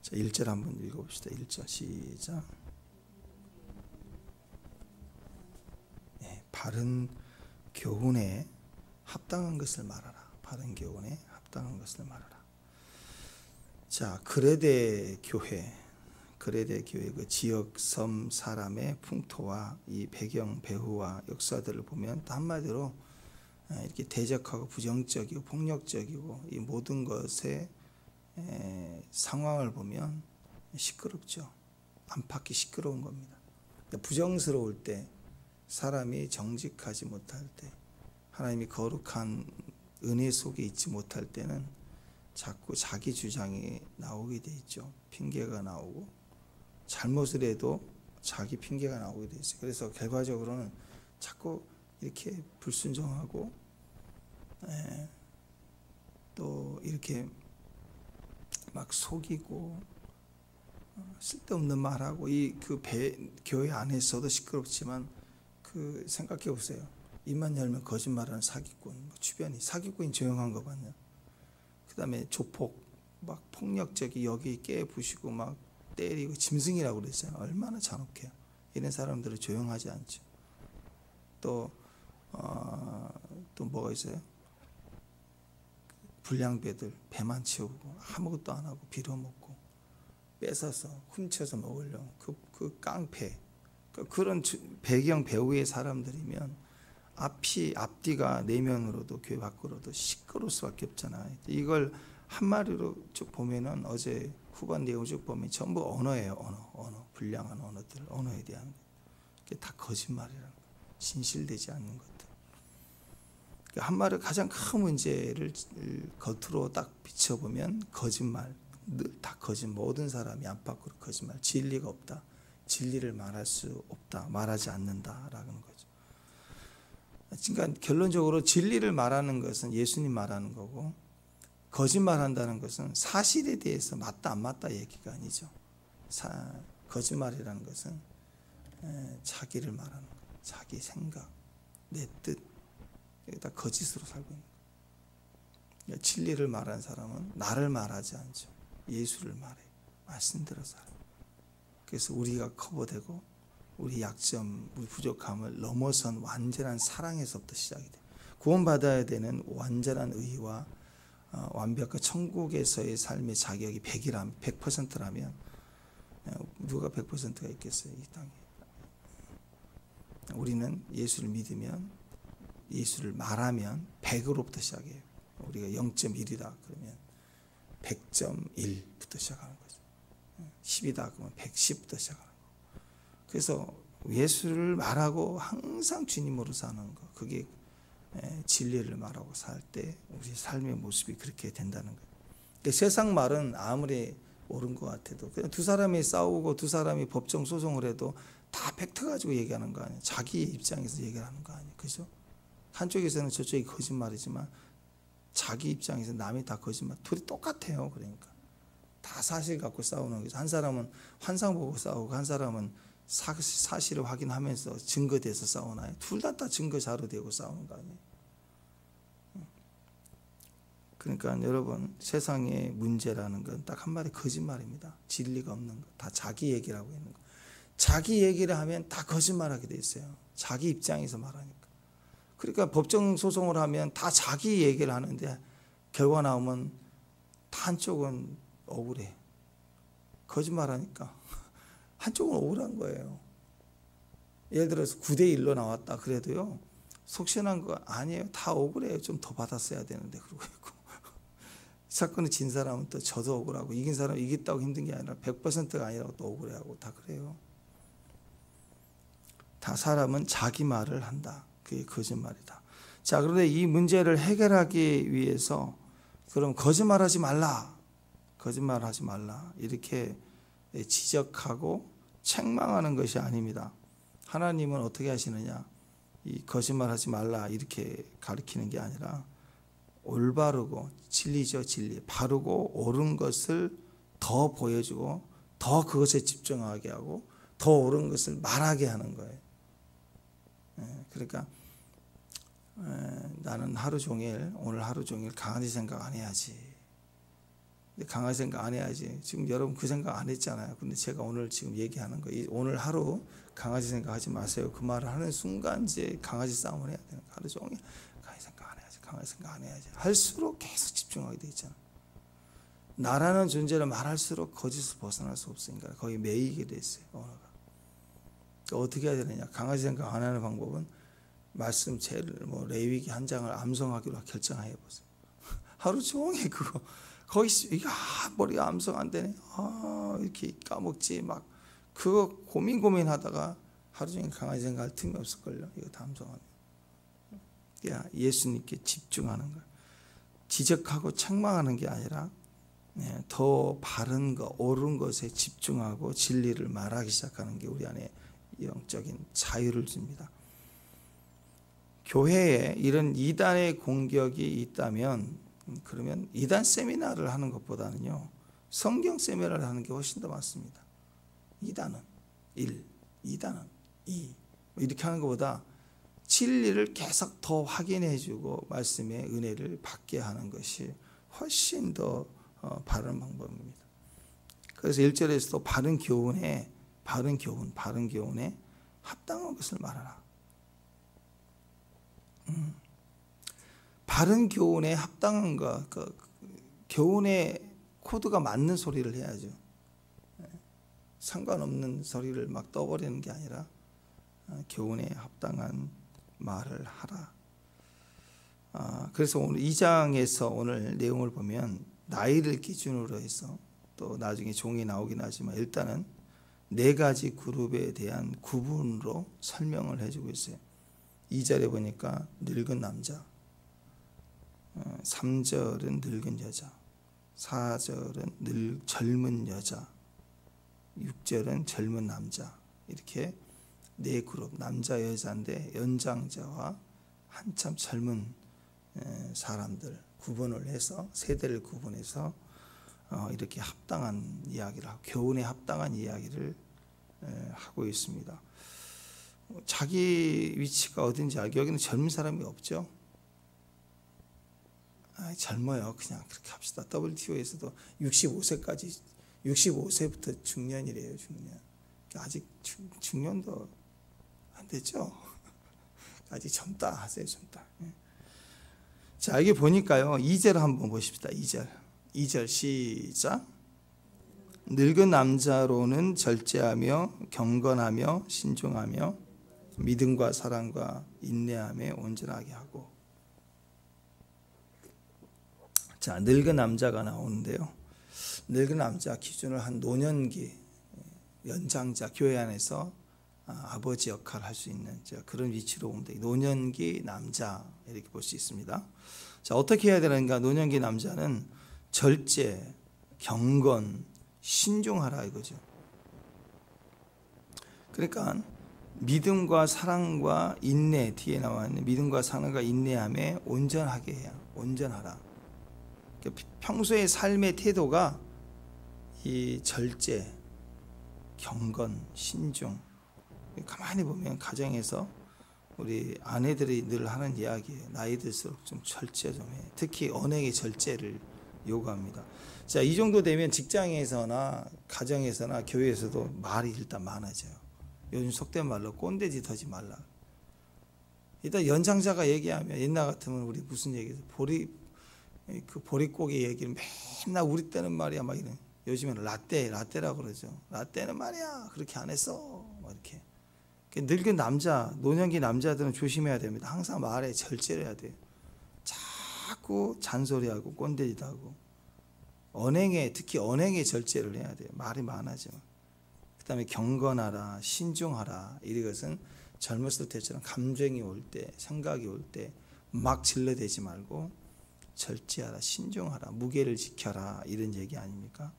자, 1절 한번 읽어봅시다. 1절 시작. 네, 바른 교훈에 합당한 것을 말하라. 바른 교훈에 합당한 것을 말하라. 자, 그레데 교회 그 지역 섬 사람의 풍토와 이 배경 배후와 역사들을 보면 한마디로 이렇게 대적하고 부정적이고 폭력적이고 이 모든 것의 상황을 보면 시끄럽죠. 안팎이 시끄러운 겁니다. 부정스러울 때, 사람이 정직하지 못할 때, 하나님이 거룩한 은혜 속에 있지 못할 때는 자꾸 자기 주장이 나오게 돼 있죠. 핑계가 나오고 잘못을 해도 자기 핑계가 나오게 돼 있어요. 그래서 결과적으로는 자꾸 이렇게 불순종하고 또 이렇게 막 속이고 쓸데없는 말하고 교회 안에서도 시끄럽지만 생각해 보세요. 입만 열면 거짓말하는 사기꾼, 주변이 사기꾼이 조용한 거 봤냐? 그다음에 조폭 막 폭력적이 여기 깨부시고 막 때리고 짐승이라고 그랬잖아요. 얼마나 잔혹해요. 이런 사람들은 조용하지 않죠. 또 뭐가 있어요? 불량배들 배만 채우고 아무것도 안 하고 빌어먹고 뺏어서 훔쳐서 먹으려고 그 깡패 그런 배경 배후의 사람들이면 앞뒤가 내면으로도 교회 밖으로도 시끄러울 수밖에 없잖아요. 이걸 한마디로 쭉 보면은 어제 후반 내용 쭉 보면 전부 언어예요. 언어 불량한 언어에 대한 게 다 거짓말이라는 거, 진실되지 않는 것들. 한마디로 가장 큰 문제를 겉으로 딱 비춰보면 거짓말, 늘 다 거짓말. 모든 사람이 안팎으로 거짓말, 진리가 없다. 진리를 말할 수 없다. 말하지 않는다라는 거죠. 그러니까 결론적으로 진리를 말하는 것은 예수님 말하는 거고, 거짓말한다는 것은 사실에 대해서 맞다 안 맞다 얘기가 아니죠. 거짓말이라는 것은 자기를 말하는 거예요. 자기 생각, 내 뜻, 다 거짓으로 살고 있는 거예요. 진리를 말하는 사람은 나를 말하지 않죠. 예수를 말해요. 말씀대로 살아요. 그래서 우리가 커버되고 우리 약점, 우리 부족함을 넘어선 완전한 사랑에서부터 시작이 돼요. 구원받아야 되는 완전한 의와 완벽한 천국에서의 삶의 자격이 100%라면 누가 100%가 있겠어요, 이 땅에. 우리는 예수를 믿으면, 예수를 말하면 100으로부터 시작해요. 우리가 0.1이다 그러면 100.1부터 시작하는 거죠. 10이다 그러면 110부터 시작하는 거. 그래서 예수를 말하고 항상 주님으로 사는 거, 그게 진리를 말하고 살 때 우리 삶의 모습이 그렇게 된다는 거예요. 그러니까 세상 말은 아무리 옳은 것 같아도 그냥 두 사람이 싸우고 두 사람이 법정 소송을 해도 다 팩트 가지고 얘기하는 거 아니에요. 자기 입장에서 얘기하는 거 아니에요. 그죠? 한쪽에서는 저쪽이 거짓말이지만 자기 입장에서 남이 다 거짓말. 둘이 똑같아요. 그러니까 다 사실 갖고 싸우는 거죠. 한 사람은 환상 보고 싸우고 한 사람은 사실을 확인하면서 증거돼서 싸우나요? 둘 다 증거 자료 되고 싸우는 거 아니에요? 그러니까 여러분, 세상의 문제라는 건 딱 한마디 거짓말입니다. 진리가 없는 거. 다 자기 얘기라고 있는 거. 자기 얘기를 하면 다 거짓말하게 돼 있어요. 자기 입장에서 말하니까. 그러니까 법정 소송을 하면 다 자기 얘기를 하는데 결과 나오면 다 한쪽은 억울해. 거짓말하니까 한쪽은 억울한 거예요. 예를 들어서 9대1로 나왔다 그래도요, 속시원한 거 아니에요. 다 억울해요. 좀 더 받았어야 되는데. 그러고 있고 사건을 진 사람은 또 저도 억울하고, 이긴 사람은 이겼다고 힘든 게 아니라 100%가 아니라고 또 억울해하고 다 그래요. 다 사람은 자기 말을 한다. 그게 거짓말이다. 자, 그런데 이 문제를 해결하기 위해서 그럼 거짓말하지 말라. 거짓말하지 말라. 이렇게 지적하고 책망하는 것이 아닙니다. 하나님은 어떻게 하시느냐? 이 거짓말하지 말라 이렇게 가르치는 게 아니라 올바르고 진리죠, 진리. 바르고 옳은 것을 더 보여주고 더 그것에 집중하게 하고 더 옳은 것을 말하게 하는 거예요. 그러니까 나는 오늘 하루 종일 강아지 생각 안 해야지. 강아지 생각 안 해야지. 지금 여러분 그 생각 안 했잖아요. 근데 제가 오늘 지금 얘기하는 거, 오늘 하루 강아지 생각하지 마세요. 그 말을 하는 순간 이제 강아지 싸움을 해야 돼요. 하루 종일 강아지 생각 안 해야지, 강아지 생각 안 해야지. 할수록 계속 집중하게 돼 있잖아. 나라는 존재를 말할수록 거짓을 벗어날 수 없으니까 거의 매이게 돼 있어요. 언어가. 어떻게 해야 되느냐? 강아지 생각 안 하는 방법은 말씀 제일 레위기 한 장을 암송하기로 결정해 보세요. 하루 종일 그거 거의 머리가 암송 안 되네. 이렇게 까먹지 막 그거 고민하다가 하루 종일 강아지 생각할 틈이 없을걸요. 이거 다 암송하면. 예수님께 집중하는 거야. 지적하고 책망하는 게 아니라 더 바른 것, 옳은 것에 집중하고 진리를 말하기 시작하는 게 우리 안에 영적인 자유를 줍니다. 교회에 이런 이단의 공격이 있다면 그러면 이단 세미나를 하는 것보다는요 성경 세미나를 하는 게 훨씬 더 많습니다. 이단은 1, 이단은 2 이렇게 하는 것보다 진리를 계속 더 확인해 주고 말씀의 은혜를 받게 하는 것이 훨씬 더 바른 방법입니다. 그래서 1절에서도 바른 교훈에 합당한 것을 말하라. 바른 교훈에 합당한 것, 교훈의 코드가 맞는 소리를 해야죠. 상관없는 소리를 막 떠버리는 게 아니라 교훈에 합당한 말을 하라. 그래서 오늘 2장에서 오늘 내용을 보면 나이를 기준으로 해서 또 나중에 종이 나오긴 하지만 일단은 4가지 그룹에 대한 구분으로 설명을 해주고 있어요. 2절에 보니까 늙은 남자, 3절은 늙은 여자, 4절은 젊은 여자, 6절은 젊은 남자. 이렇게 4그룹, 남자 여자인데 연장자와 한참 젊은 사람들 구분을 해서 세대를 구분해서 이렇게 합당한 이야기를 하고 교훈에 합당한 이야기를 하고 있습니다. 자기 위치가 어딘지 알고 여기는 젊은 사람이 없죠. 젊어요. 그냥 그렇게 합시다. WTO에서도 65세부터 중년이래요. 중년. 아직 중년도 안 됐죠. 아직 젊다 하세요. 젊다. 자, 여기 보니까요. 2절 한번 보십시다. 2절 시작. 늙은 남자로는 절제하며 경건하며 신중하며 믿음과 사랑과 인내함에 온전하게 하고. 자, 늙은 남자가 나오는데요. 늙은 남자 기준을 한 노년기 연장자 교회 안에서 아버지 역할을 할 수 있는 그런 위치로 보면 돼요. 노년기 남자 이렇게 볼 수 있습니다. 자, 어떻게 해야 되는가? 노년기 남자는 절제, 경건, 신중하라 이거죠. 그러니까 믿음과 사랑과 인내 뒤에 나와 있는 믿음과 사랑과 인내함에 온전하게 해야 온전하라. 평소의 삶의 태도가 이 절제, 경건, 신중. 가만히 보면 가정에서 우리 아내들이 늘 하는 이야기예요. 나이 들수록 좀 절제 좀 해. 특히 언행의 절제를 요구합니다. 자, 이 정도 되면 직장에서나 가정에서나 교회에서도 말이 일단 많아져요. 요즘 속된 말로 꼰대짓 하지 말라. 일단 연장자가 얘기하면 옛날 같으면 우리 무슨 얘기해서 보릿고기 얘기를 맨날 우리 때는 말이야 막 이런. 요즘에는 라떼라고 그러죠. 라떼는 말이야 그렇게 안 했어. 막 이렇게. 늙은 남자, 노년기 남자들은 조심해야 됩니다. 항상 말에 절제를 해야 돼요. 자꾸 잔소리하고 꼰대짓하고 특히 언행에 절제를 해야 돼요. 말이 많아지면. 그 다음에 경건하라, 신중하라. 이것은 젊었을 때처럼 감정이 올 때, 생각이 올 때 막 질러대지 말고 절제하라, 신중하라, 무게를 지켜라 이런 얘기 아닙니까?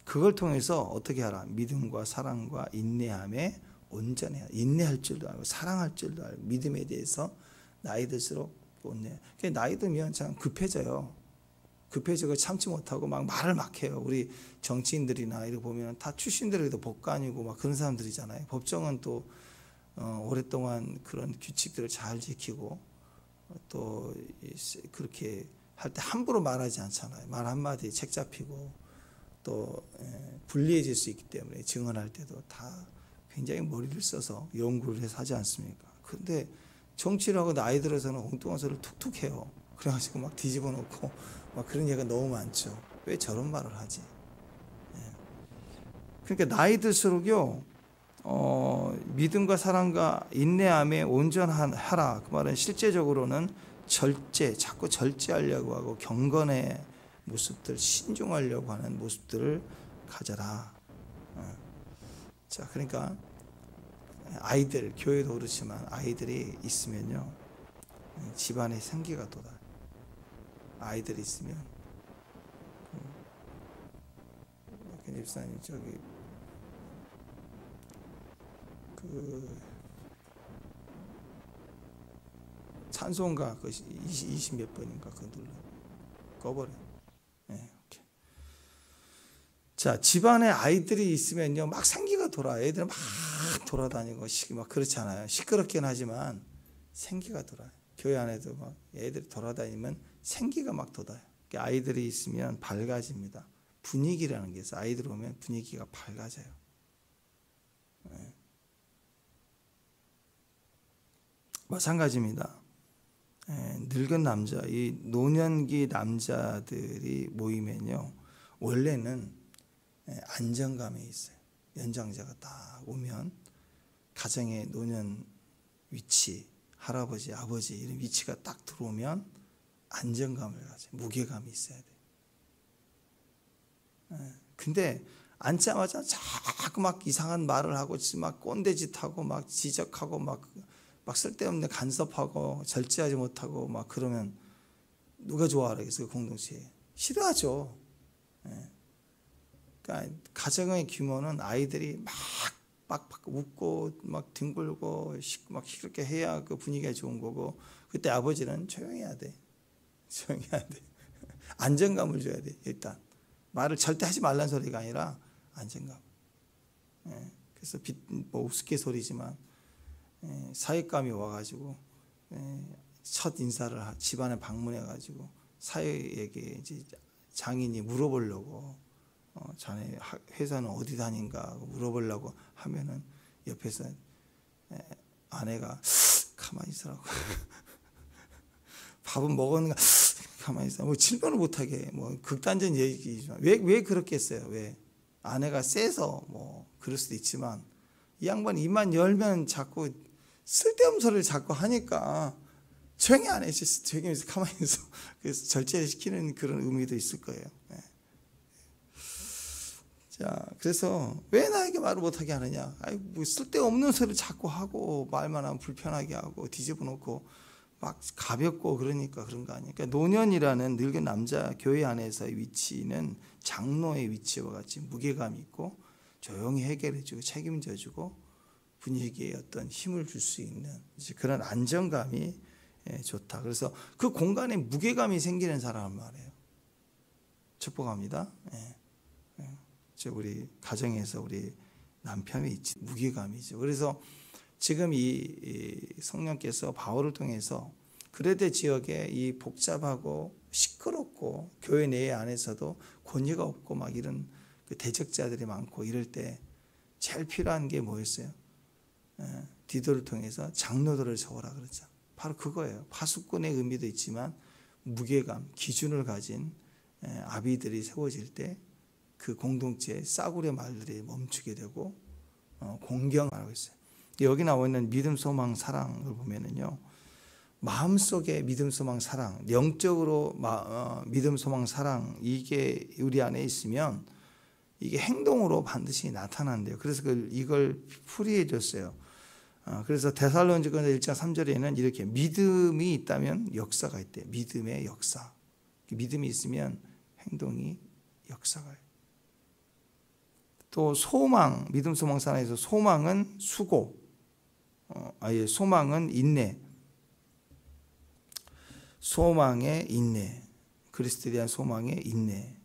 그걸 통해서 어떻게 하라? 믿음과 사랑과 인내함에 온전해야. 인내할 줄도 알고 사랑할 줄도 알고 믿음에 대해서 나이 들수록 온내. 나이 들면 참 급해져요. 급해지고 참지 못하고 막 말을 막 해요. 우리 정치인들이나 이렇게 보면 다 출신들에도 법관이고 막 그런 사람들이잖아요. 법정은 또 오랫동안 그런 규칙들을 잘 지키고 또 그렇게 할 때 함부로 말하지 않잖아요. 말 한마디 책 잡히고 또 불리해질 수 있기 때문에 증언할 때도 다 굉장히 머리를 써서 연구를 해서 하지 않습니까? 그런데 정치를 하고 나이 들어서는 엉뚱한 소리를 툭툭 해요. 그래가지고 막 뒤집어 놓고 막 그런 얘기가 너무 많죠. 왜 저런 말을 하지? 그러니까 나이 들수록요, 믿음과 사랑과 인내함에 온전하라. 그 말은 실제적으로는 자꾸 절제하려고 하고 경건의 모습들, 신중하려고 하는 모습들을 가져라. 자, 그러니까 아이들, 교회도 그렇지만 아이들이 있으면요, 집안에 생기가 돋아요. 아이들이 있으면. 집사님, 저기, 찬송가 20 몇 번인가 그거 눌러 꺼버려. 오케이. 자, 집안에 아이들이 있으면요 막 생기가 돌아. 애들 막 돌아다니고 막 그렇잖아요. 시끄럽긴 하지만 생기가 돌아요. 교회 안에도 막 애들이 돌아다니면 생기가 막 돋아요. 아이들이 있으면 밝아집니다. 분위기라는 게 있어요. 아이들 오면 분위기가 밝아져요. 마찬가지입니다. 늙은 남자, 이 노년기 남자들이 모이면요, 원래는 안정감이 있어요. 연장자가 딱 오면 가정의 노년 위치, 할아버지, 아버지 이런 위치가 딱 들어오면 안정감을 가져요. 무게감이 있어야 돼요. 근데 앉자마자 자꾸 막 이상한 말을 하고 막 꼰대짓하고 막 지적하고 막 쓸데없는 간섭하고 절제하지 못하고 막 그러면 누가 좋아하겠어요? 공동체에 싫어하죠. 그러니까 가정의 규모는 아이들이 막 웃고 막 뒹굴고 막 그렇게 해야 그 분위기가 좋은 거고, 그때 아버지는 조용히 해야 돼. 조용히 해야 돼. 안정감을 줘야 돼. 일단 말을 절대 하지 말라는 소리가 아니라 안정감. 그래서 뭐 우스갯소리지만 사익감이 와가지고 첫 인사를 집안에 방문해가지고 사익에게 이제 장인이 물어보려고 자네 회사는 어디 다닌가 물어보려고 하면은 옆에서 아내가 가만히 있으라고 밥은 먹었는가 가만히 있어. 뭐 질문을 못하게 뭐 극단적인 얘기지만 왜 그렇게 했어요? 왜 아내가 세서 뭐 그럴 수도 있지만 이 양반이 입만 열면 자꾸 쓸데없는 소리를 자꾸 하니까 조용히 안 해. 조용히 가만히 있어. 그래서 절제를 시키는 그런 의미도 있을 거예요. 자, 그래서 왜 나에게 말을 못하게 하느냐? 뭐 쓸데없는 소리를 자꾸 하고 말만 하면 불편하게 하고 뒤집어 놓고 막 가볍고 그러니까 그런 거 아니에요. 그러니까 노년이라는 늙은 남자 교회 안에서의 위치는 장로의 위치와 같이 무게감이 있고 조용히 해결해주고 책임져주고 분위기에 어떤 힘을 줄 수 있는 그런 안정감이 좋다. 그래서 그 공간에 무게감이 생기는 사람을 말해요. 축복합니다. 우리 가정에서 우리 남편의 무게감이죠. 그래서 지금 이 성령께서 바울을 통해서 그레데 지역에 이 복잡하고 시끄럽고 교회 내 안에서도 권위가 없고 막 이런 그 대적자들이 많고 이럴 때 제일 필요한 게 뭐였어요? 디도를 통해서 장로들을 세우라 그랬죠. 바로 그거예요. 파수꾼의 의미도 있지만 무게감, 기준을 가진 아비들이 세워질 때 그 공동체의 싸구려 말들이 멈추게 되고 공경하고 있어요. 여기 나와 있는 믿음, 소망, 사랑을 보면은요, 마음속에 믿음, 소망, 사랑, 영적으로 믿음, 소망, 사랑 이게 우리 안에 있으면 이게 행동으로 반드시 나타난대요. 그래서 이걸 풀이해 줬어요. 그래서 데살로니가서 1장 3절에는 이렇게 믿음이 있다면 역사가 있대요. 믿음의 역사. 믿음이 있으면 행동이 역사가 있어요. 또 소망, 믿음, 소망, 사랑에서 소망은 수고, 소망은 인내, 소망의 인내, 그리스도에 대한 소망의 인내,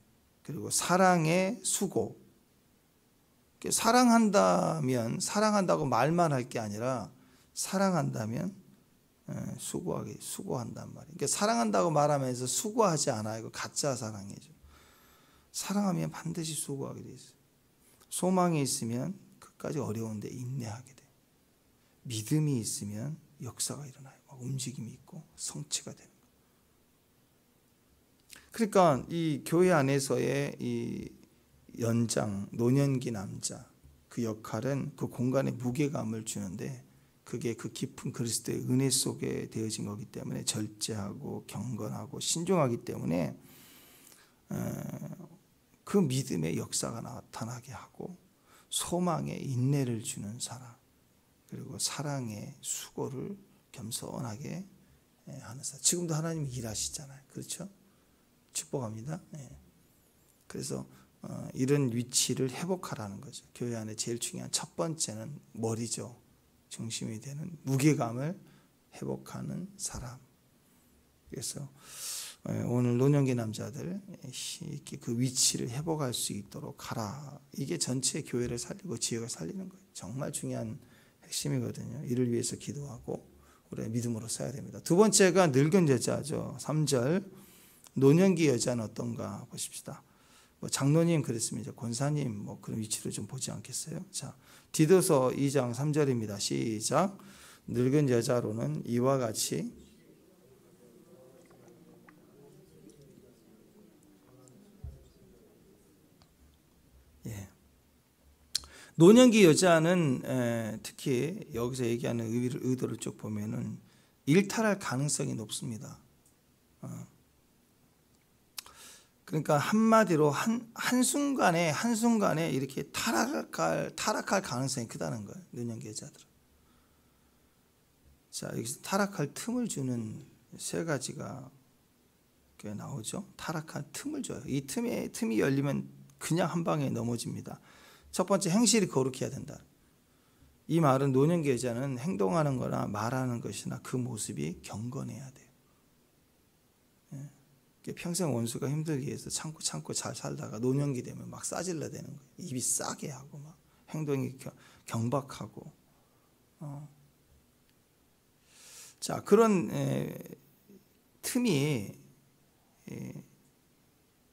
그리고 사랑의 수고. 사랑한다면 사랑한다고 말만 할 게 아니라 사랑한다면 수고한단 말이에요. 그러니까 사랑한다고 말하면서 수고하지 않아요. 이거 가짜 사랑이죠. 사랑하면 반드시 수고하게 돼 있어요. 소망이 있으면 끝까지 어려운데 인내하게 돼. 믿음이 있으면 역사가 일어나요. 막 움직임이 있고 성취가 되는 거예요. 그러니까 이 교회 안에서의 이 연장, 노년기 남자 그 역할은 그 공간에 무게감을 주는데 그게 그 깊은 그리스도의 은혜 속에 되어진 거기 때문에 절제하고 경건하고 신중하기 때문에 그 믿음의 역사가 나타나게 하고 소망의 인내를 주는 사람 그리고 사랑의 수고를 겸손하게 하는 사람. 지금도 하나님이 일하시잖아요. 그렇죠? 축복합니다. 그래서 이런 위치를 회복하라는 거죠. 교회 안에 제일 중요한 첫 번째는 머리죠. 중심이 되는 무게감을 회복하는 사람. 그래서 오늘 노년기 남자들 그 위치를 회복할 수 있도록 하라. 이게 전체 교회를 살리고 지역을 살리는 거예요. 정말 중요한 핵심이거든요. 이를 위해서 기도하고 우리가 믿음으로 써야 됩니다. 두 번째가 늙은 여자죠. 3절 노년기 여자는 어떤가 보십시다. 뭐 장로님 그랬으면 이제 권사님 뭐 그런 위치로 좀 보지 않겠어요? 자, 디도서 2장 3절입니다. 시작. 늙은 여자로는 이와 같이 노년기 여자는 특히 여기서 얘기하는 의도를 쭉 보면은 일탈할 가능성이 높습니다. 그러니까 한마디로 한순간에 이렇게 타락할 가능성이 크다는 거예요. 노년기 여자들은. 자, 여기서 타락할 틈을 주는 세 가지가 나오죠. 타락할 틈을 줘요. 이 틈이 열리면 그냥 한 방에 넘어집니다. 첫 번째, 행실이 거룩해야 된다. 이 말은 노년기 여자는 행동하는 거나 말하는 것이나 그 모습이 경건해야 돼요. 평생 원수가 힘들게 해서 참고 잘 살다가 노년기 되면 막 싸질러 되는 거예요. 입이 싸게 하고 막 행동이 경박하고. 자, 그런 틈이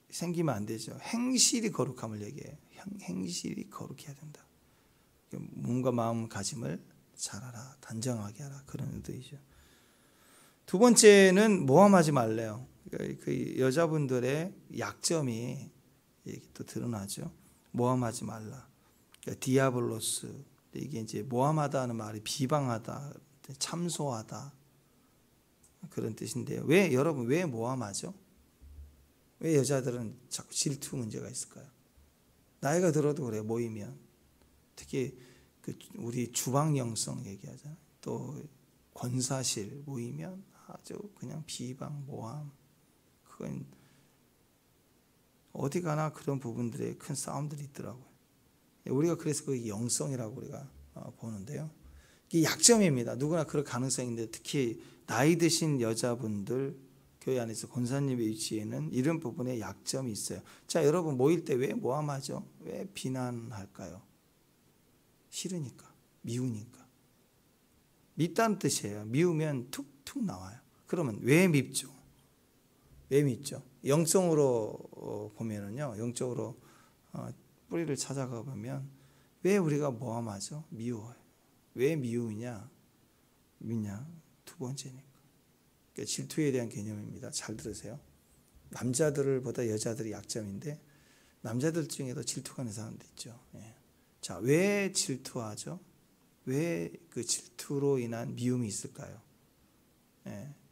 생기면 안 되죠. 행실이 거룩함을 얘기해요. 행실이 거룩해야 된다. 몸과 마음가짐을 잘하라, 단정하게 하라, 그런 의도이죠. 두 번째는 모함하지 말래요. 그 여자분들의 약점이 또 드러나죠. 모함하지 말라. 그러니까 디아블로스, 이게 이제 모함하다는 말이 비방하다, 참소하다 그런 뜻인데요. 여러분 왜 모함하죠? 왜 여자들은 자꾸 질투 문제가 있을까요? 나이가 들어도 그래요. 모이면 특히 우리 주방 영성 얘기하잖아요. 또 권사실 모이면 아주 그냥 비방, 모함, 그건 어디 가나 그런 부분들에 큰 싸움들이 있더라고요. 우리가 그래서 그 영성이라고 우리가 보는데요. 이게 약점입니다. 누구나 그럴 가능성인데 특히 나이 드신 여자분들 교회 안에서 권사님의 위치에는 이런 부분에 약점이 있어요. 자, 여러분 모일 때 왜 모함하죠? 왜 비난할까요? 싫으니까, 미우니까. 밉다는 뜻이에요. 미우면 툭툭 나와요. 그러면 왜 밉죠? 왜 밉죠? 영성으로 보면은요, 영적으로 뿌리를 찾아가 보면 왜 우리가 모함하죠? 미워요. 왜 미우냐? 두 번째니까. 그러니까 질투에 대한 개념입니다. 잘 들으세요. 남자들보다 여자들이 약점인데 남자들 중에도 질투가 있는 사람도 있죠. 자, 왜 질투하죠? 왜 그 질투로 인한 미움이 있을까요?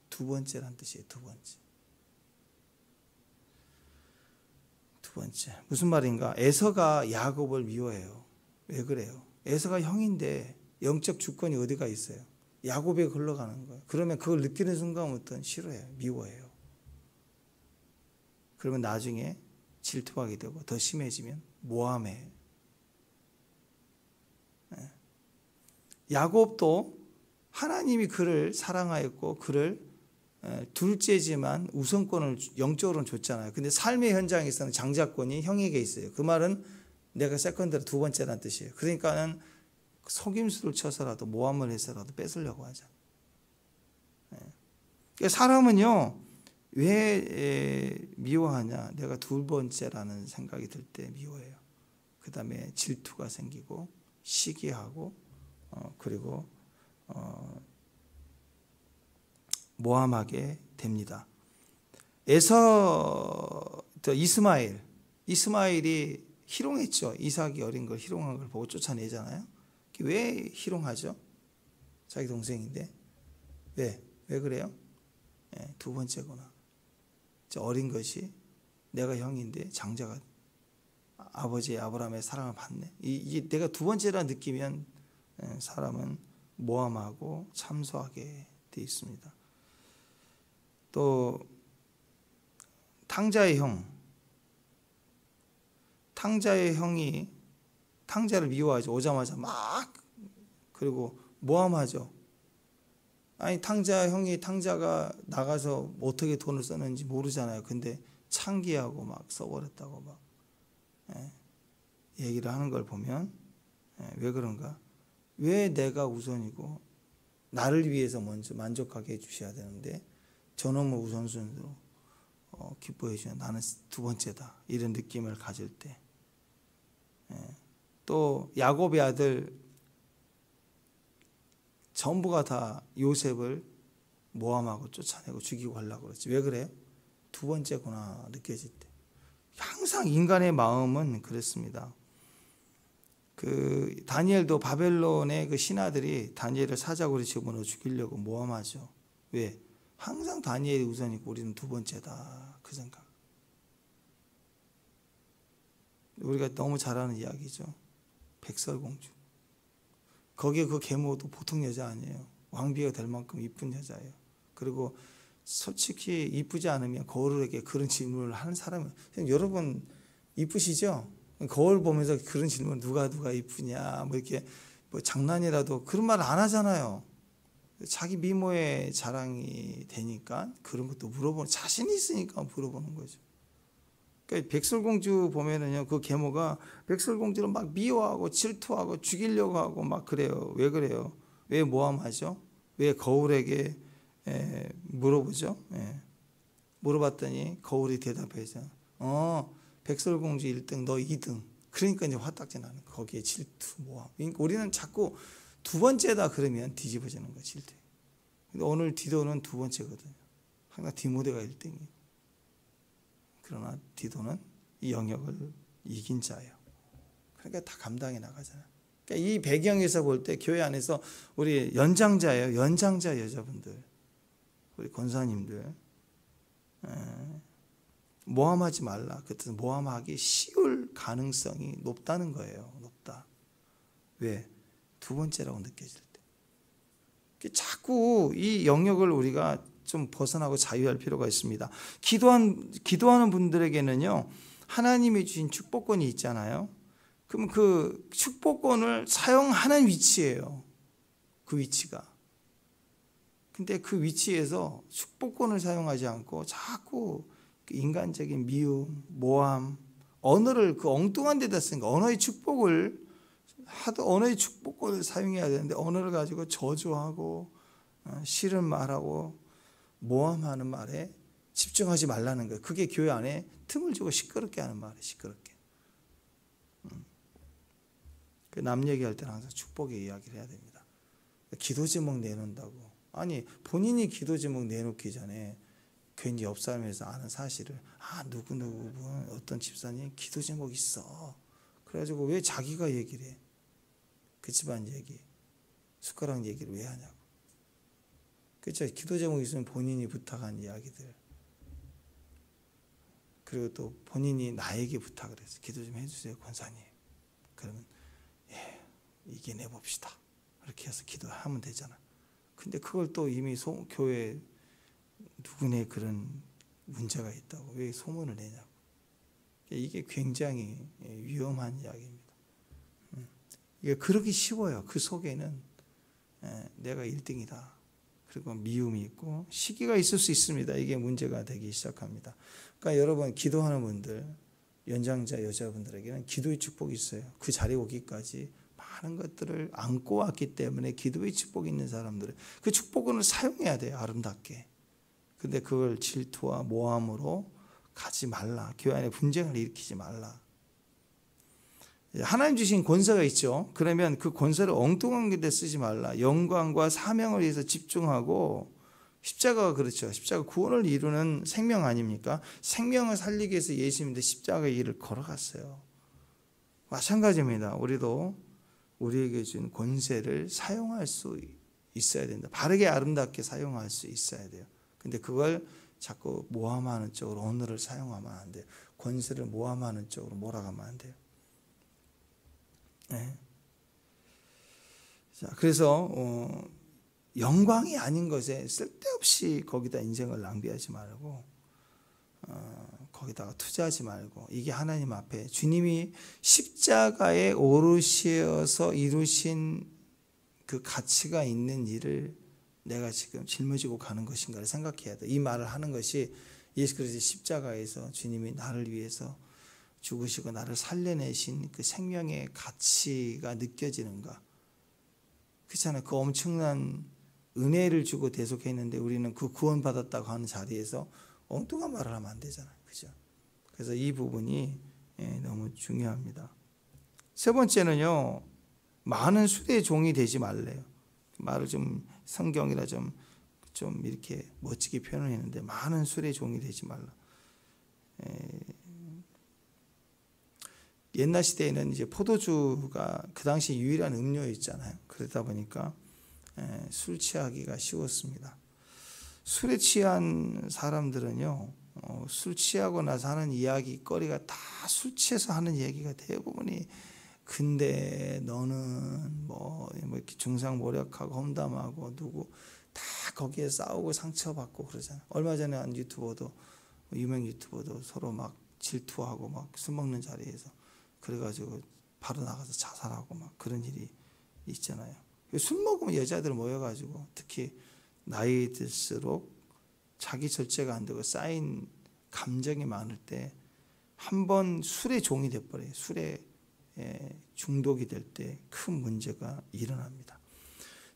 두 번째란 뜻이에요. 두 번째. 무슨 말인가? 에서가 야곱을 미워해요. 왜 그래요? 에서가 형인데 영적 주권이 어디가 있어요? 야곱에 흘러가는 거예요. 그러면 그걸 느끼는 순간부터 싫어해요. 미워해요. 그러면 나중에 질투하게 되고 더 심해지면 모함해요. 야곱도 하나님이 그를 사랑하였고 그를 둘째지만 우선권을 영적으로는 줬잖아요. 근데 삶의 현장에서는 장자권이 형에게 있어요. 그 말은 내가 세컨드로 두 번째라는 뜻이에요. 그러니까는 속임수를 쳐서라도 모함을 해서라도 뺏으려고 하죠. 그러니까 사람은요, 왜 미워하냐? 내가 두 번째라는 생각이 들 때 미워해요. 그 다음에 질투가 생기고 시기하고 그리고 모함하게 됩니다. 이스마엘이 희롱했죠. 이삭이 어린 걸 희롱한 걸 보고 쫓아내잖아요. 왜 희롱하죠? 자기 동생인데. 왜 그래요? 두 번째구나. 어린 것이 내가 형인데 장자가 아버지 아브라함의 사랑을 받네. 이게 내가 두 번째라 느끼면 사람은 모함하고 참소하게 돼 있습니다. 또 탕자의 형이 탕자를 미워하죠. 오자마자 막 그리고 모함하죠. 아니 탕자가 나가서 어떻게 돈을 썼는지 모르잖아요. 근데 창기하고 막 써버렸다고 막 얘기를 하는 걸 보면 왜 그런가? 왜 내가 우선이고 나를 위해서 먼저 만족하게 해주셔야 되는데 저놈을 우선순위로 기뻐해 주면 나는 두 번째다. 이런 느낌을 가질 때. 또 야곱의 아들 전부가 다 요셉을 모함하고 쫓아내고 죽이고 하려고 그랬지. 왜 그래요? 두 번째구나 느껴질 때. 항상 인간의 마음은 그렇습니다. 그 다니엘도 바벨론의 그 신하들이 다니엘을 사자굴에 집어넣어 죽이려고 모함하죠. 왜? 항상 다니엘이 우선이고 우리는 두 번째다. 그 생각. 우리가 너무 잘 아는 이야기죠. 백설공주. 거기에 그 계모도 보통 여자 아니에요. 왕비가 될 만큼 이쁜 여자예요. 그리고 솔직히 이쁘지 않으면 거울에게 그런 질문을 하는 사람은, 여러분 이쁘시죠? 거울 보면서 그런 질문, 누가 이쁘냐 뭐 이렇게 뭐 장난이라도 그런 말 안 하잖아요. 자기 미모의 자랑이 되니까 그런 것도 물어보는, 자신이 있으니까 물어보는 거죠. 그러니까 백설공주 보면은요, 그 계모가 백설공주를 막 미워하고 질투하고 죽이려고 하고 막 그래요. 왜 그래요? 왜 모함하죠? 왜 거울에게 물어보죠? 물어봤더니 거울이 대답해서 백설공주 1등, 너 2등. 그러니까 이제 화딱지 나는 거기에 질투, 모함. 그러니까 우리는 자꾸 두 번째다 그러면 뒤집어지는 거지, 질투. 근데 오늘 디도는 두 번째거든요. 항상 디모데가 1등이에요. 그러나 디도는 이 영역을 이긴 자예요. 그러니까 다 감당해 나가잖아요. 그러니까 이 배경에서 볼 때 교회 안에서 우리 연장자예요. 연장자 여자분들, 우리 권사님들, 모함하지 말라. 그 뜻은 모함하기 쉬울 가능성이 높다는 거예요. 높다. 왜? 두 번째라고 느껴질 때. 자꾸 이 영역을 우리가 좀 벗어나고 자유할 필요가 있습니다. 기도하는 분들에게는요, 하나님이 주신 축복권이 있잖아요. 그럼 그 축복권을 사용하는 위치예요. 그 위치가. 근데 그 위치에서 축복권을 사용하지 않고 자꾸 인간적인 미움, 모함, 언어를 그 엉뚱한 데다 쓰니까 언어의 축복권을 사용해야 되는데 언어를 가지고 저주하고 싫은 말하고 모함하는 말에 집중하지 말라는 거예요. 그게 교회 안에 틈을 주고 시끄럽게 하는 말이에요. 시끄럽게. 그 남 얘기할 때는 항상 축복의 이야기를 해야 됩니다. 기도 제목 내놓는다고. 아니, 본인이 기도 제목 내놓기 전에 괜히 옆 사람에서 아는 사실을, 누구누구 어떤 집사님 기도 제목 있어. 그래가지고 왜 자기가 얘기를 해? 그 집안 얘기, 숟가락 얘기를 왜 하냐고. 그렇죠. 기도 제목 있으면 본인이 부탁한 이야기들. 그리고 또 본인이 나에게 부탁을 했어. 기도 좀 해주세요, 권사님. 그러면 이겨내 봅시다. 이렇게 해서 기도하면 되잖아. 근데 그걸 또 이미 교회 누구네 그런 문제가 있다고 왜 소문을 내냐고. 이게 굉장히 위험한 이야기입니다. 이게 그러기 쉬워요. 그 속에는 내가 1등이다. 그리고 미움이 있고 시기가 있을 수 있습니다. 이게 문제가 되기 시작합니다. 그러니까 여러분, 기도하는 분들, 연장자 여자분들에게는 기도의 축복이 있어요. 그 자리에 오기까지 많은 것들을 안고 왔기 때문에 기도의 축복이 있는 사람들은 그 축복을 사용해야 돼요. 아름답게. 근데 그걸 질투와 모함으로 가지 말라. 교회 안에 분쟁을 일으키지 말라. 하나님 주신 권세가 있죠. 그러면 그 권세를 엉뚱한 데 쓰지 말라. 영광과 사명을 위해서 집중하고, 십자가가 그렇죠. 십자가 구원을 이루는 생명 아닙니까? 생명을 살리기 위해서 예수님도 십자가의 일을 걸어갔어요. 마찬가지입니다. 우리도 우리에게 준 권세를 사용할 수 있어야 된다. 바르게 아름답게 사용할 수 있어야 돼요. 근데 그걸 자꾸 모함하는 쪽으로 언어를 사용하면 안 돼요. 권세를 모함하는 쪽으로 몰아가면 안 돼요. 네. 자, 그래서 영광이 아닌 것에 쓸데없이 거기다 인생을 낭비하지 말고 거기다가 투자하지 말고, 이게 하나님 앞에 주님이 십자가에 오르셔서 이루신 그 가치가 있는 일을 내가 지금 짊어지고 가는 것인가를 생각해야 돼. 이 말을 하는 것이 예수 그리스도의 십자가에서 주님이 나를 위해서 죽으시고 나를 살려내신 그 생명의 가치가 느껴지는가. 그렇잖아요. 그 엄청난 은혜를 주고 대속했는데 우리는 그 구원받았다고 하는 자리에서 엉뚱한 말을 하면 안 되잖아요. 그죠? 그래서 이 부분이 너무 중요합니다. 세 번째는요, 많은 술의 종이 되지 말래요. 말을 좀 성경이라 좀 이렇게 멋지게 표현을 했는데, 많은 술의 종이 되지 말라. 옛날 시대에는 이제 포도주가 그 당시 유일한 음료였잖아요. 그러다 보니까 술 취하기가 쉬웠습니다. 술에 취한 사람들은요, 술 취하고 나서 하는 이야기거리가 다 술 취해서 하는 얘기가 대부분이, 근데 너는 뭐 이렇게 중상모략하고 험담하고 누구 다 거기에 싸우고 상처받고 그러잖아요. 얼마 전에 한 유튜버도, 유명 유튜버도 서로 막 질투하고 막 술 먹는 자리에서 그래가지고 바로 나가서 자살하고 막 그런 일이 있잖아요. 술 먹으면 여자들 모여가지고 특히 나이 들수록 자기 절제가 안 되고 쌓인 감정이 많을 때 한 번 술의 종이 돼버려요. 술에 중독이 될 때 큰 문제가 일어납니다.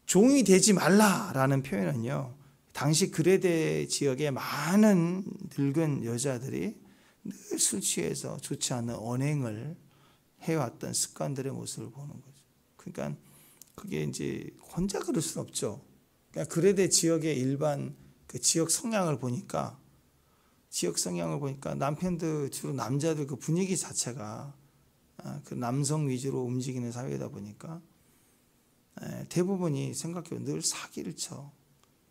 종이 되지 말라라는 표현은요, 당시 그레데 지역의 많은 늙은 여자들이 늘 술 취해서 좋지 않은 언행을 해왔던 습관들의 모습을 보는 거죠. 그러니까 그게 이제 혼자 그럴 수는 없죠. 그러니까 그레데 지역의 일반 그 지역 성향을 보니까 남편들, 주로 남자들 그 분위기 자체가 그 남성 위주로 움직이는 사회다 보니까 대부분이 생각해보면 늘 사기를 쳐.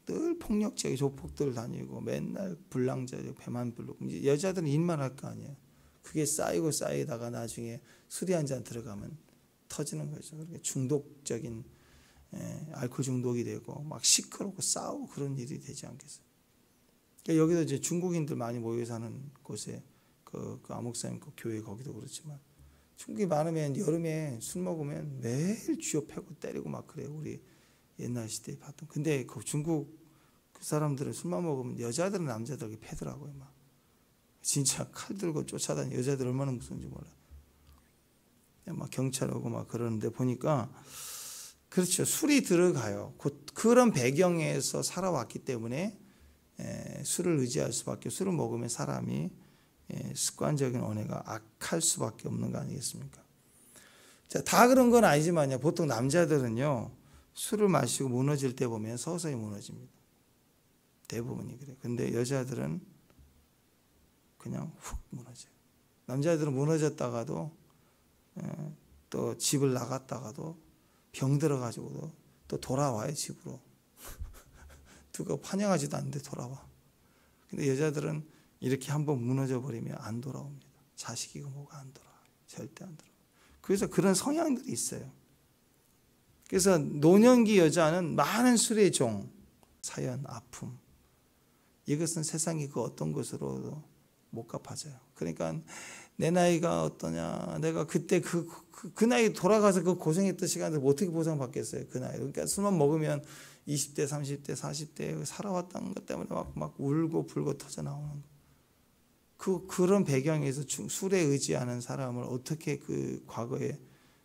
늘 폭력적인 조폭들 다니고 맨날 불량자들 배만 부르고, 이제 여자들은 일만 할 거 아니에요. 그게 쌓이다가 나중에 술이 한 잔 들어가면 터지는 거죠. 그러니까 중독적인 알코올 중독이 되고 막 시끄럽고 싸우고 그런 일이 되지 않겠어요. 그러니까 여기도 이제 중국인들 많이 모여 사는 곳에 그 아목사님 그 교회 거기도 그렇지만, 중국이 많으면 여름에 술 먹으면 매일 쥐어 패고 때리고 막 그래요. 우리 옛날 시대에 봤던. 근데 그 중국 그 사람들은 술만 먹으면 여자들은 남자들에게 패더라고요. 막 진짜 칼 들고 쫓아다니는 여자들 얼마나 무서운지 몰라요. 막 경찰 오고 막 그러는데 보니까, 그렇죠. 술이 들어가요. 그런 배경에서 살아왔기 때문에 술을 의지할 수밖에, 술을 먹으면 사람이 습관적인 언어가 악할 수밖에 없는 거 아니겠습니까? 자, 다 그런 건 아니지만요. 보통 남자들은요, 술을 마시고 무너질 때 보면 서서히 무너집니다. 대부분이 그래요. 근데 여자들은 그냥 훅 무너져요. 남자들은 무너졌다가도 또 집을 나갔다가도 병 들어가지고도 또 돌아와요, 집으로. 누가 환영하지도 않는데 돌아와. 근데 여자들은 이렇게 한번 무너져 버리면 안 돌아옵니다. 자식이고 뭐가 안 돌아와요. 절대 안 돌아와요. 그래서 그런 성향들이 있어요. 그래서 노년기 여자는 많은 술의 종, 사연, 아픔, 이것은 세상이 그 어떤 것으로도 못 갚아져요. 그러니까 내 나이가 어떠냐, 내가 그때 그 나이 돌아가서 그 고생했던 시간을 어떻게 보상받겠어요, 그 나이. 그러니까 술만 먹으면 20대, 30대, 40대 살아왔다는 것 때문에 막 울고 불고 터져 나오는 그런 배경에서 술에 의지하는 사람을 어떻게 그 과거의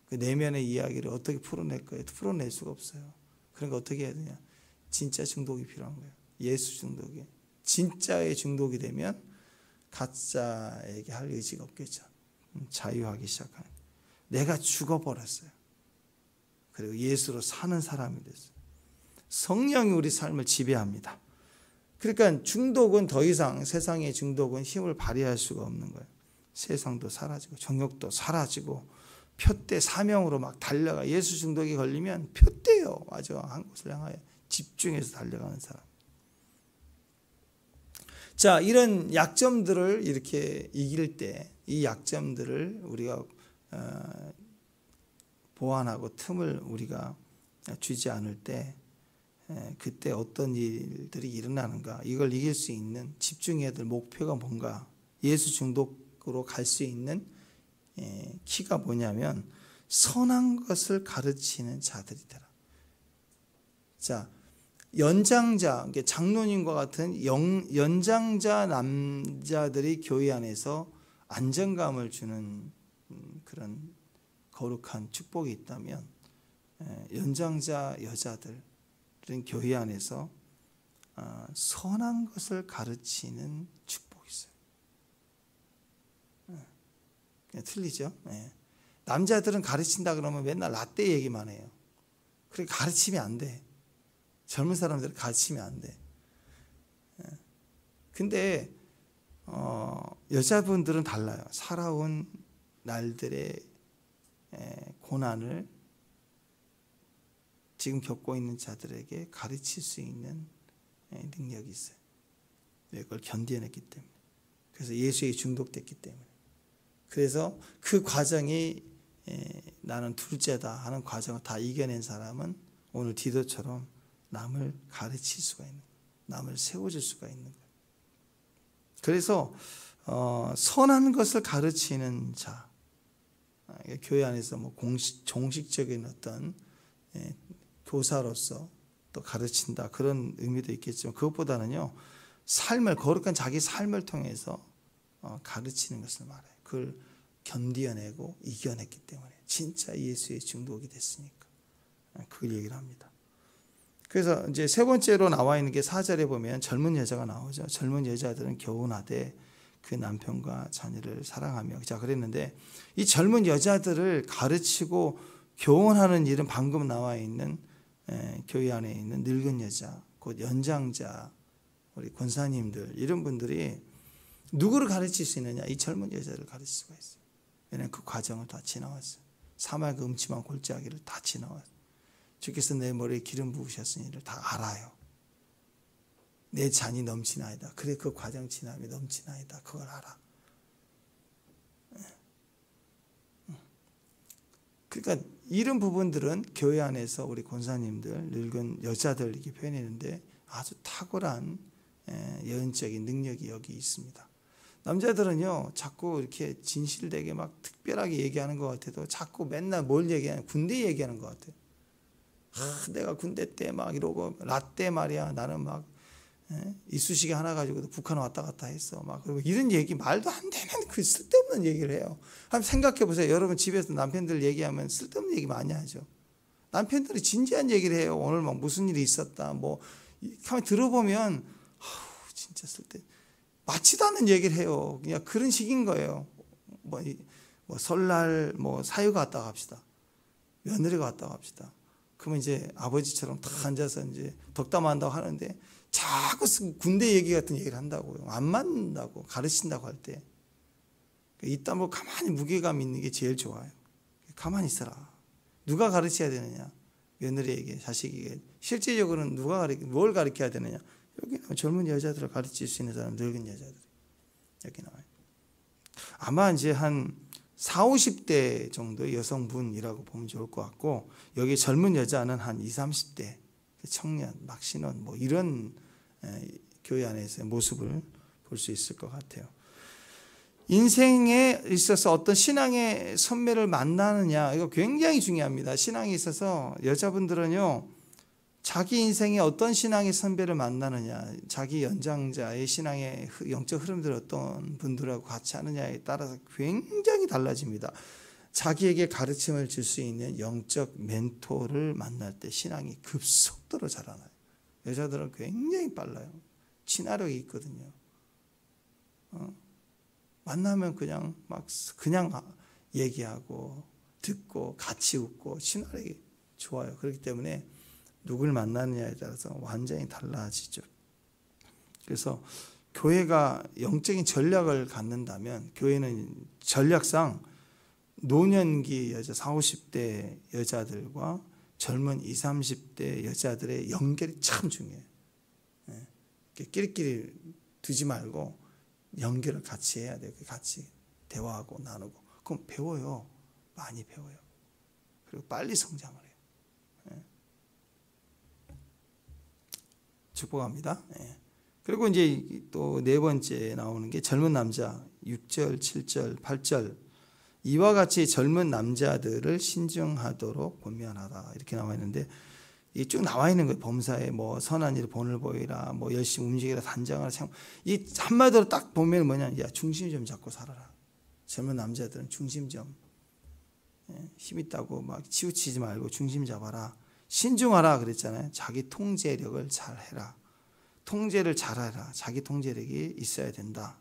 그 내면의 이야기를 어떻게 풀어낼 거예요? 풀어낼 수가 없어요. 그러니까 어떻게 해야 되냐? 진짜 중독이 필요한 거예요. 예수 중독이. 진짜에 중독이 되면 가짜에게 할 의지가 없겠죠. 자유하기 시작하는. 내가 죽어버렸어요. 그리고 예수로 사는 사람이 됐어요. 성령이 우리 삶을 지배합니다. 그러니까 중독은 더 이상, 세상의 중독은 힘을 발휘할 수가 없는 거예요. 세상도 사라지고 정욕도 사라지고 표대 사명으로 막 달려가. 예수 중독이 걸리면 표대요. 맞아. 한 곳을 향하여 집중해서 달려가는 사람. 자, 이런 약점들을 이렇게 이길 때, 이 약점들을 우리가 보완하고 틈을 우리가 주지 않을 때, 그때 어떤 일들이 일어나는가, 이걸 이길 수 있는 집중해야 될 목표가 뭔가, 예수 중독으로 갈 수 있는 키가 뭐냐면 선한 것을 가르치는 자들이 되라. 자, 연장자, 장로님과 같은 연장자 남자들이 교회 안에서 안정감을 주는 그런 거룩한 축복이 있다면, 연장자 여자들은 교회 안에서 선한 것을 가르치는 축복이 있어요. 틀리죠? 남자들은 가르친다 그러면 맨날 라떼 얘기만 해요. 그러니까 가르치면 안 돼. 젊은 사람들은 가르치면 안 돼. 근데 여자분들은 달라요. 살아온 날들의 고난을 지금 겪고 있는 자들에게 가르칠 수 있는 능력이 있어요. 그걸 견뎌냈기 때문에. 그래서 예수에 중독됐기 때문에. 그래서 그 과정이 나는 둘째다 하는 과정을 다 이겨낸 사람은 오늘 디도처럼 남을 가르칠 수가 있는 거예요. 남을 세워줄 수가 있는 거예요. 그래서 선한 것을 가르치는 자, 교회 안에서 뭐 종식적인 어떤 교사로서 또 가르친다 그런 의미도 있겠지만, 그것보다는요, 삶을, 거룩한 자기 삶을 통해서 가르치는 것을 말해요. 그걸 견디어내고 이겨냈기 때문에 진짜 예수의 중독이 됐으니까 그걸 얘기를 합니다. 그래서 이제 세 번째로 나와 있는 게 4절에 보면 젊은 여자가 나오죠. 젊은 여자들은 교훈하되 그 남편과 자녀를 사랑하며. 자, 그랬는데 이 젊은 여자들을 가르치고 교훈하는 일은 방금 나와 있는 교회 안에 있는 늙은 여자, 곧 연장자, 우리 권사님들, 이런 분들이 누구를 가르칠 수 있느냐? 이 젊은 여자를 가르칠 수가 있어요. 왜냐하면 그 과정을 다 지나왔어요. 사막의 음침한 골짜기를 다 지나왔어요. 주께서 내 머리에 기름 부으셨으니를 다 알아요. 내 잔이 넘치나이다. 그래, 그 과정 지나면 넘치나이다. 그걸 알아. 그러니까 이런 부분들은 교회 안에서 우리 권사님들, 늙은 여자들 이렇게 표현했는데 아주 탁월한 예언적인 능력이 여기 있습니다. 남자들은요, 자꾸 이렇게 진실되게 막 특별하게 얘기하는 것 같아도 자꾸 맨날 뭘 얘기하냐, 군대 얘기하는 것 같아요. 내가 군대 때 막 이러고, 라떼 말이야, 나는 막 이쑤시개 하나 가지고도 북한 왔다 갔다 했어. 막 그리고 이런 얘기, 말도 안 되는 그 쓸데없는 얘기를 해요. 한번 생각해 보세요. 여러분 집에서 남편들 얘기하면 쓸데없는 얘기 많이 하죠. 남편들이 진지한 얘기를 해요. 오늘 막 무슨 일이 있었다. 뭐 가만히 들어보면 진짜 쓸데 맞지도 않는 얘기를 해요. 그냥 그런 식인 거예요. 뭐 설날 뭐 사유가 왔다고 합시다. 며느리가 왔다고 합시다. 그러면 이제 아버지처럼 다 앉아서 이제 덕담한다고 하는데 자꾸 군대 얘기 같은 얘기를 한다고요. 안 맞는다고, 가르친다고 할 때. 이따 뭐 가만히 무게감 있는 게 제일 좋아요. 가만히 있어라. 누가 가르쳐야 되느냐? 며느리에게, 자식에게. 실제적으로는 뭘 가르쳐야 되느냐? 여기 젊은 여자들을 가르칠 수 있는 사람, 늙은 여자들. 여기 나와요. 아마 이제 한 40, 50대 정도의 여성분이라고 보면 좋을 것 같고, 여기 젊은 여자는 한 20, 30대 청년, 막 신혼, 뭐 이런 교회 안에서의 모습을 볼 수 있을 것 같아요. 인생에 있어서 어떤 신앙의 선배를 만나느냐, 이거 굉장히 중요합니다. 신앙에 있어서 여자분들은요, 자기 인생에 어떤 신앙의 선배를 만나느냐, 자기 연장자의 신앙의 영적 흐름들을 어떤 분들하고 같이 하느냐에 따라서 굉장히 달라집니다. 자기에게 가르침을 줄 수 있는 영적 멘토를 만날 때 신앙이 급속도로 자라나요. 여자들은 굉장히 빨라요. 친화력이 있거든요. 만나면 그냥 얘기하고 듣고 같이 웃고 친화력이 좋아요. 그렇기 때문에 누굴 만나느냐에 따라서 완전히 달라지죠. 그래서 교회가 영적인 전략을 갖는다면 교회는 전략상 노년기 여자 40, 50대 여자들과 젊은 20, 30대 여자들의 연결이 참 중요해요. 끼리끼리 두지 말고 연결을 같이 해야 돼요. 같이 대화하고 나누고. 그럼 배워요. 많이 배워요. 그리고 빨리 성장을 해요. 축복합니다. 그리고 이제 또 네 번째 나오는 게 젊은 남자 6절, 7절, 8절 이와 같이 젊은 남자들을 신중하도록 권면하라 이렇게 나와 있는데 이 쭉 나와 있는 거예요. 범사에 뭐 선한 일을 본을 보이라, 뭐 열심히 움직이라, 단장하라. 참 이 한마디로 딱 보면 뭐냐, 야 중심 좀 잡고 살아라. 젊은 남자들은 중심 좀 힘 있다고 막 치우치지 말고 중심 잡아라. 신중하라 그랬잖아요. 자기 통제력을 잘 해라. 통제를 잘 해라. 자기 통제력이 있어야 된다.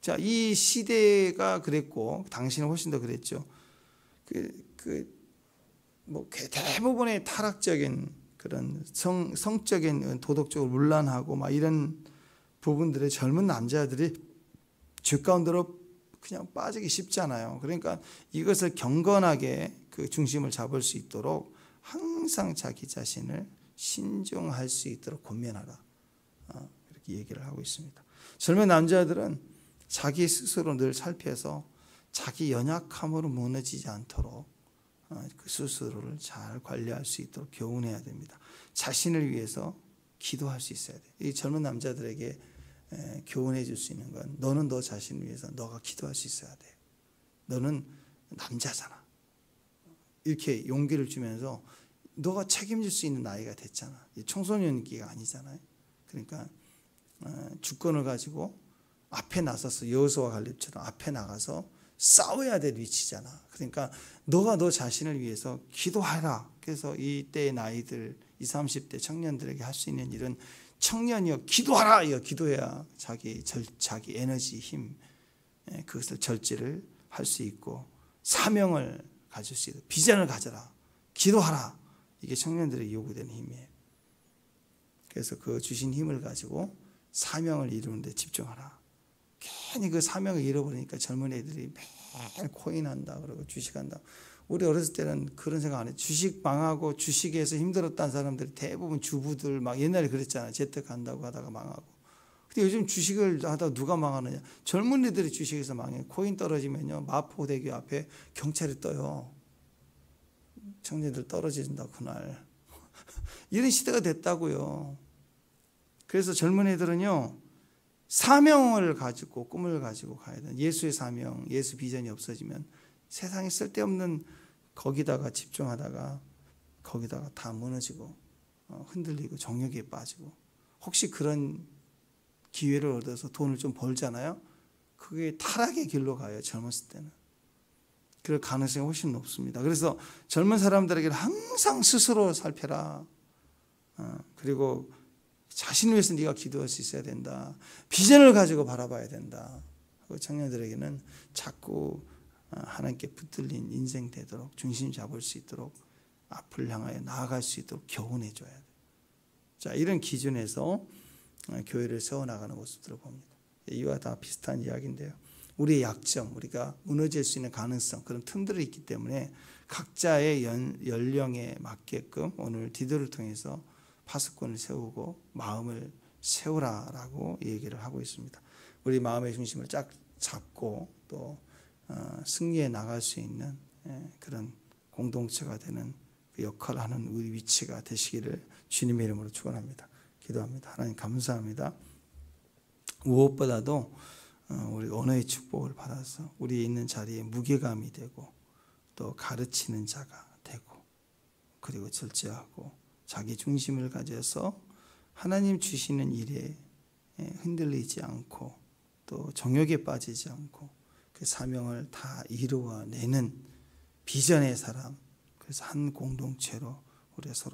자, 이 시대가 그랬고 당신은 훨씬 더 그랬죠. 뭐 대부분의 타락적인 그런 성적인 도덕적으로 문란하고 막 이런 부분들의 젊은 남자들이 주 가운데로 그냥 빠지기 쉽잖아요. 그러니까 이것을 경건하게 그 중심을 잡을 수 있도록 항상 자기 자신을 신중할 수 있도록 권면하라. 이렇게 얘기를 하고 있습니다. 젊은 남자들은 자기 스스로 늘 살펴서 자기 연약함으로 무너지지 않도록 그 스스로를 잘 관리할 수 있도록 교훈해야 됩니다. 자신을 위해서 기도할 수 있어야 돼요. 이 젊은 남자들에게 교훈해 줄 수 있는 건 너는 너 자신을 위해서 너가 기도할 수 있어야 돼. 너는 남자잖아. 이렇게 용기를 주면서 너가 책임질 수 있는 나이가 됐잖아. 청소년기가 아니잖아요. 그러니까 주권을 가지고 앞에 나서서 여호수아 갈렙처럼 앞에 나가서 싸워야 될 위치잖아. 그러니까 너가 너 자신을 위해서 기도하라. 그래서 이때의 나이들 20, 30대 청년들에게 할 수 있는 일은 청년이여 기도하라. 이거 기도해야 자기 에너지 힘 그것을 절제를 할 수 있고 사명을 가질 수 있고 비전을 가져라. 기도하라. 이게 청년들에게 요구되는 힘이에요. 그래서 그 주신 힘을 가지고 사명을 이루는 데 집중하라. 괜히 그 사명을 잃어버리니까 젊은 애들이 매일 코인한다 그러고 주식한다. 우리 어렸을 때는 그런 생각 안 해요. 주식 망하고 주식에서 힘들었다는 사람들이 대부분 주부들 막 옛날에 그랬잖아요. 재테크한다고 하다가 망하고. 근데 요즘 주식을 하다가 누가 망하느냐. 젊은 애들이 주식에서 망해요. 코인 떨어지면요. 마포대교 앞에 경찰이 떠요. 청년들 떨어진다 그날. 이런 시대가 됐다고요. 그래서 젊은 애들은요. 사명을 가지고 꿈을 가지고 가야 돼. 예수의 사명, 예수 비전이 없어지면 세상에 쓸데없는 거기다가 집중하다가 거기다가 다 무너지고 흔들리고 정욕에 빠지고 혹시 그런 기회를 얻어서 돈을 좀 벌잖아요. 그게 타락의 길로 가요. 젊었을 때는. 그럴 가능성이 훨씬 높습니다. 그래서 젊은 사람들에게는 항상 스스로 살펴라. 그리고 자신을 위해서 네가 기도할 수 있어야 된다. 비전을 가지고 바라봐야 된다. 청년들에게는 자꾸 하나님께 붙들린 인생 되도록 중심 잡을 수 있도록 앞을 향하여 나아갈 수 있도록 교훈해 줘야 돼요. 자, 이런 기준에서 교회를 세워나가는 모습들을 봅니다. 이와 다 비슷한 이야기인데요. 우리의 약점, 우리가 무너질 수 있는 가능성, 그런 틈들이 있기 때문에 각자의 연령에 맞게끔 오늘 디도를 통해서 파수꾼을 세우고 마음을 세우라라고 얘기를 하고 있습니다. 우리 마음의 중심을 쫙 잡고 또 승리해 나갈 수 있는 그런 공동체가 되는 그 역할을 하는 우리 위치가 되시기를 주님의 이름으로 축원합니다. 기도합니다. 하나님 감사합니다. 무엇보다도 우리 언어의 축복을 받아서 우리 있는 자리에 무게감이 되고 또 가르치는 자가 되고 그리고 절제하고 자기 중심을 가져서 하나님 주시는 일에 흔들리지 않고 또 정욕에 빠지지 않고 그 사명을 다 이루어내는 비전의 사람, 그래서 한 공동체로 우리가 서로